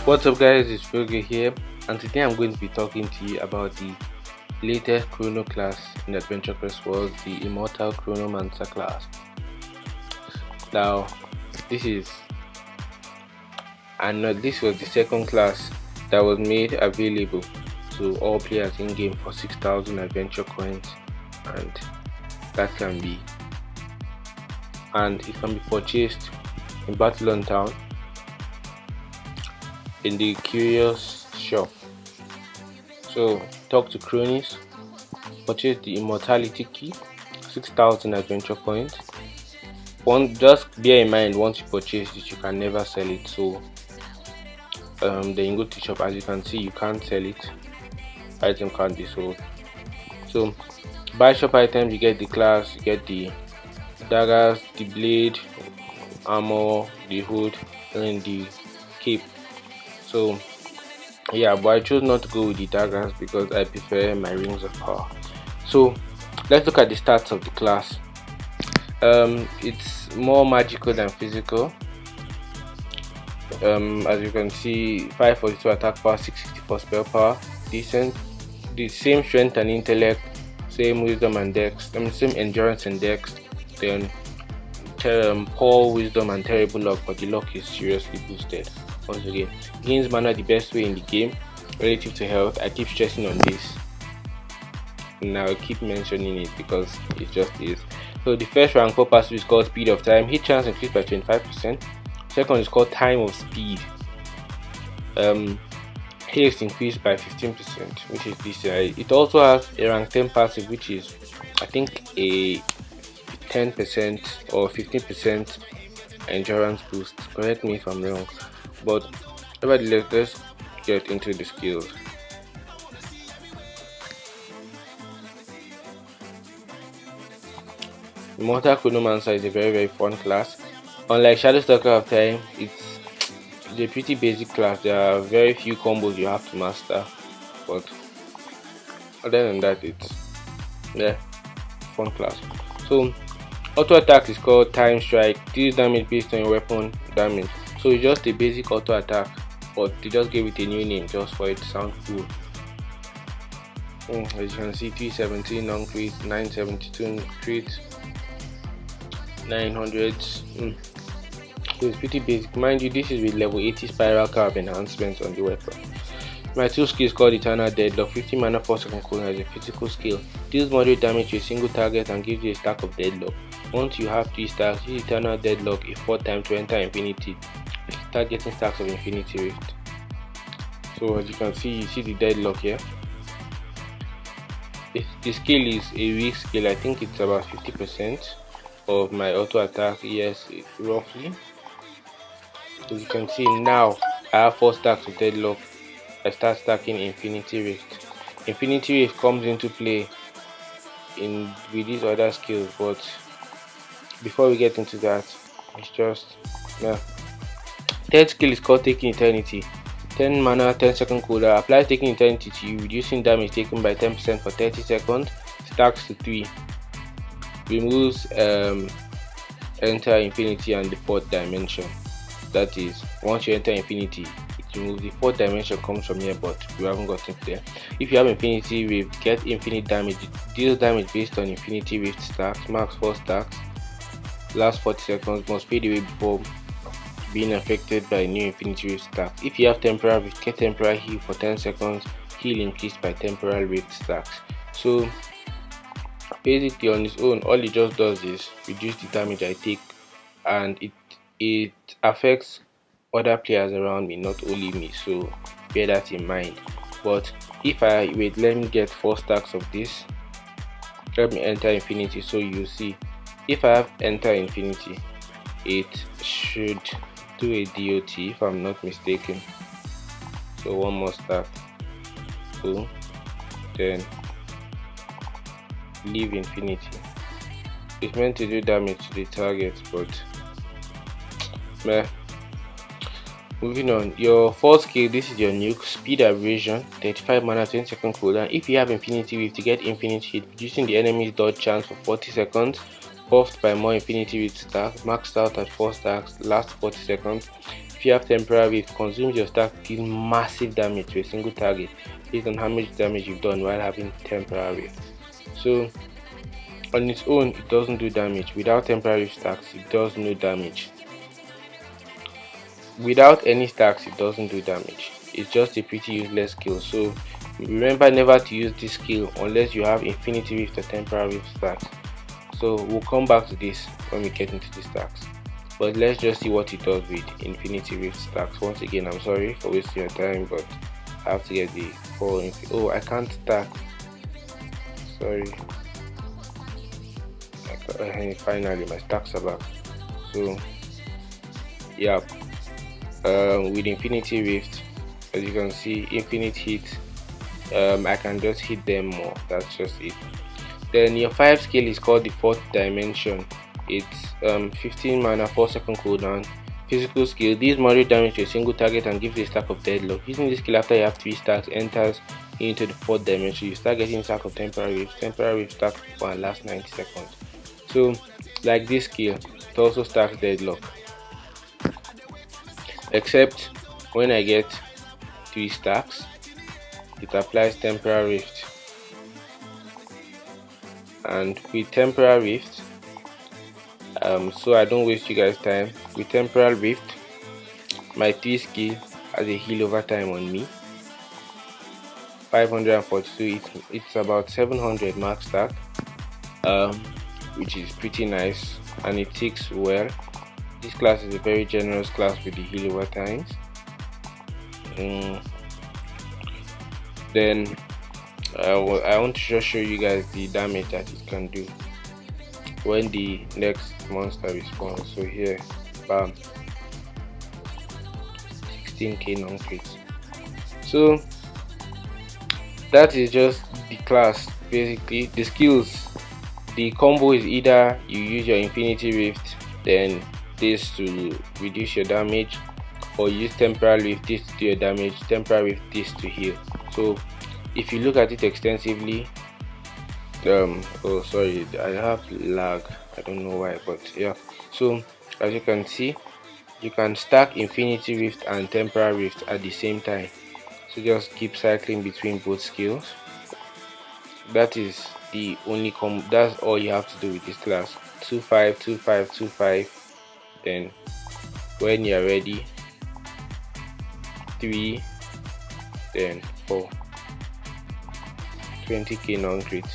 What's up guys, it's Roger here, and today I'm going to be talking to you about the latest Chrono class in Adventure Quest World, the Immortal Chronomancer class. Now, this is this was the second class that was made available to all players in game for 6,000 adventure coins, and it can be purchased in Battle on Town, in the Curious shop. So talk to cronies, purchase the Immortality key, 6,000 adventure points. Just bear in mind, once you purchase it you can never sell it, so then you go to shop. As you can see, you can't sell it, item can't be sold. So buy shop items, you get the class, you get the daggers, the blade, armor, the hood, and the cape. So yeah, but I chose not to go with the daggers because I prefer my rings of power. So let's look at the stats of the class. It's more magical than physical. As you can see, 542 attack power, 664 spell power, decent. The same strength and intellect, same wisdom and dex, same endurance and dex. Then poor wisdom and terrible luck, but the luck is seriously boosted. Once again, gains mana the best way in the game relative to health. I keep stressing on this, and I'll keep mentioning it because it just is. So the first rank 4 passive is called Speed of Time. Hit chance increased by 25%. Second is called Time of Speed. Haste increased by 15%, which is decent. It also has a rank 10 passive, which is I think a 10% or 15% endurance boost. Correct me if I'm wrong, but nevertheless, let's get into the skills. Immortal Chronomancer is a very fun class. Unlike Shadowstalker of Time, it's a pretty basic class. There are very few combos you have to master, but other than that, it's fun class. So auto attack is called Time Strike. Deals damage based on your weapon damage. So it's just a basic auto attack, but they just gave it a new name just for it to sound cool. As you can see, 317 non crit, 972 crit, 900. So it's pretty basic. Mind you, this is with level 80 spiral carb enhancements on the weapon. My two skills called Eternal Deadlock. 50 mana 4-second cooldown as a physical skill. Deals moderate damage to a single target and gives you a stack of Deadlock. Once you have 3 stacks, use Eternal Deadlock a 4th time to enter Infinity. Start getting stacks of Infinity Rift. So as you can see, you see the Deadlock here. The skill is a weak skill. I think it's about 50% of my auto attack. Yes, roughly. As you can see now, I have 4 stacks of Deadlock. I start stacking Infinity Rift. Infinity Rift comes into play with these other skills, but before we get into that, it's just third skill is called Taking Eternity. 10 mana 10-second cooldown. Applies Taking Eternity to you, reducing damage taken by 10% for 30 seconds. Stacks to 3. Removes enter Infinity and the 4th dimension. That is, once you enter Infinity, it removes the 4th dimension comes from here, but we haven't gotten there. If you have Infinity Rift, get infinite damage. It deals damage based on Infinity Rift stacks, max 4 stacks, last 40 seconds, must fade away before being affected by new Infinity Rift stack. If you have Temporal Rift, get Temporal Heal for 10 seconds, heal increased by Temporal Rift stacks. So basically on its own, all it just does is reduce the damage I take, and it affects other players around me, not only me, so bear that in mind. But if let me get 4 stacks of this, let me enter Infinity. So you see, if I have enter Infinity, it should do a DOT if I'm not mistaken. So 1 more stack, boom, then leave Infinity. It's meant to do damage to the target, but moving on. Your 4th skill, this is your nuke. Speed Abrasion, 35 mana 20-second cooldown. If you have Infinity Rift, to get infinite hit, reducing the enemy's dodge chance for 40 seconds. Buffed by more Infinity Rift stacks, maxed out at 4 stacks, last 40 seconds. if you have temporary rift, consumes your stack, deal massive damage to a single target based on how much damage you've done while having temporary rift. So on its own it doesn't do damage. Without temporary rift stacks it does no damage. Without any stacks it doesn't do damage. It's just a pretty useless skill. So remember never to use this skill unless you have infinity rift or temporary rift stacks. So we'll come back to this when we get into the stacks, but let's just see what it does with infinity rift stacks. Once again, I'm sorry for wasting your time, but I have to get the whole oh, I can't stack, sorry. Finally my stacks are back. So yeah, with infinity rift, as you can see, infinite hit, I can just hit them more. That's just it. Then your 5 skill is called the fourth dimension. It's 15 mana, 4-second cooldown. Physical skill, deals moderate damage to a single target and gives a stack of deadlock. Using this skill after you have 3 stacks enters into the fourth dimension. You start getting a stack of temporary rift stack for the last 90 seconds. So like this skill, it also stacks deadlock, except when I get 3 stacks it applies temporary rift. And with temporary rift, so I don't waste you guys time, with temporal rift my 3 skill has a heal over time on me, 542. It's about 700 max stack, which is pretty nice, and it ticks well. This class is a very generous class with the heal over times. Then I want to just show you guys the damage that it can do when the next monster respawns. So here, bam, 16k non-crit. So that is just the class. Basically the skills, the combo is either you use your infinity rift, then this to reduce your damage, or use temporal rift, this to do your damage, temporal rift, this to heal. So if you look at it extensively, oh sorry, I have lag, I don't know why, but yeah. So as you can see, you can stack infinity rift and temporal rift at the same time. So just keep cycling between both skills. That is the only that's all you have to do with this class. 2-5 2-5 2-5, then when you're ready, 3, then 4, 20k non-crit.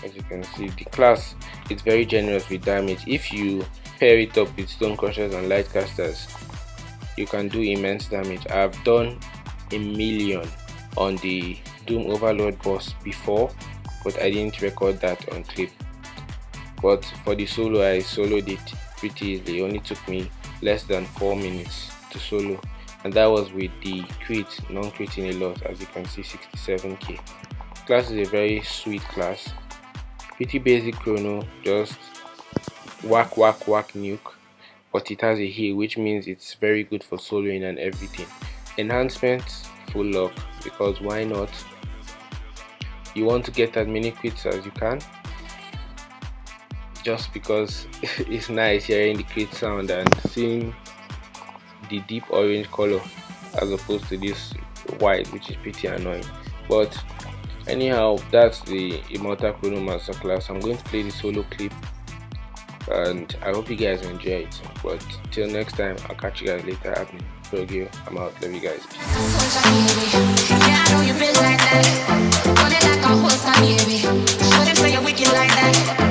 As you can see, the class is very generous with damage. If you pair it up with stone crushers and light casters, you can do immense damage. I've done a million on the Doom Overlord boss before, but I didn't record that on clip. But for the solo, I soloed it pretty easily. It only took me less than 4 minutes to solo, and that was with the crit, non-critting a lot. As you can see, 67k. Class is a very sweet class, pretty basic chrono, just whack nuke, but it has a heal, which means it's very good for soloing and everything. Enhancements, full luck, because why not? You want to get as many crits as you can, just because it's nice hearing the crit sound and seeing the deep orange color as opposed to this white, which is pretty annoying. But anyhow, that's the Immortal Chronomancer class. I'm going to play the solo clip, and I hope you guys enjoy it. But till next time, I'll catch you guys later. I'm out. Love you guys. Peace.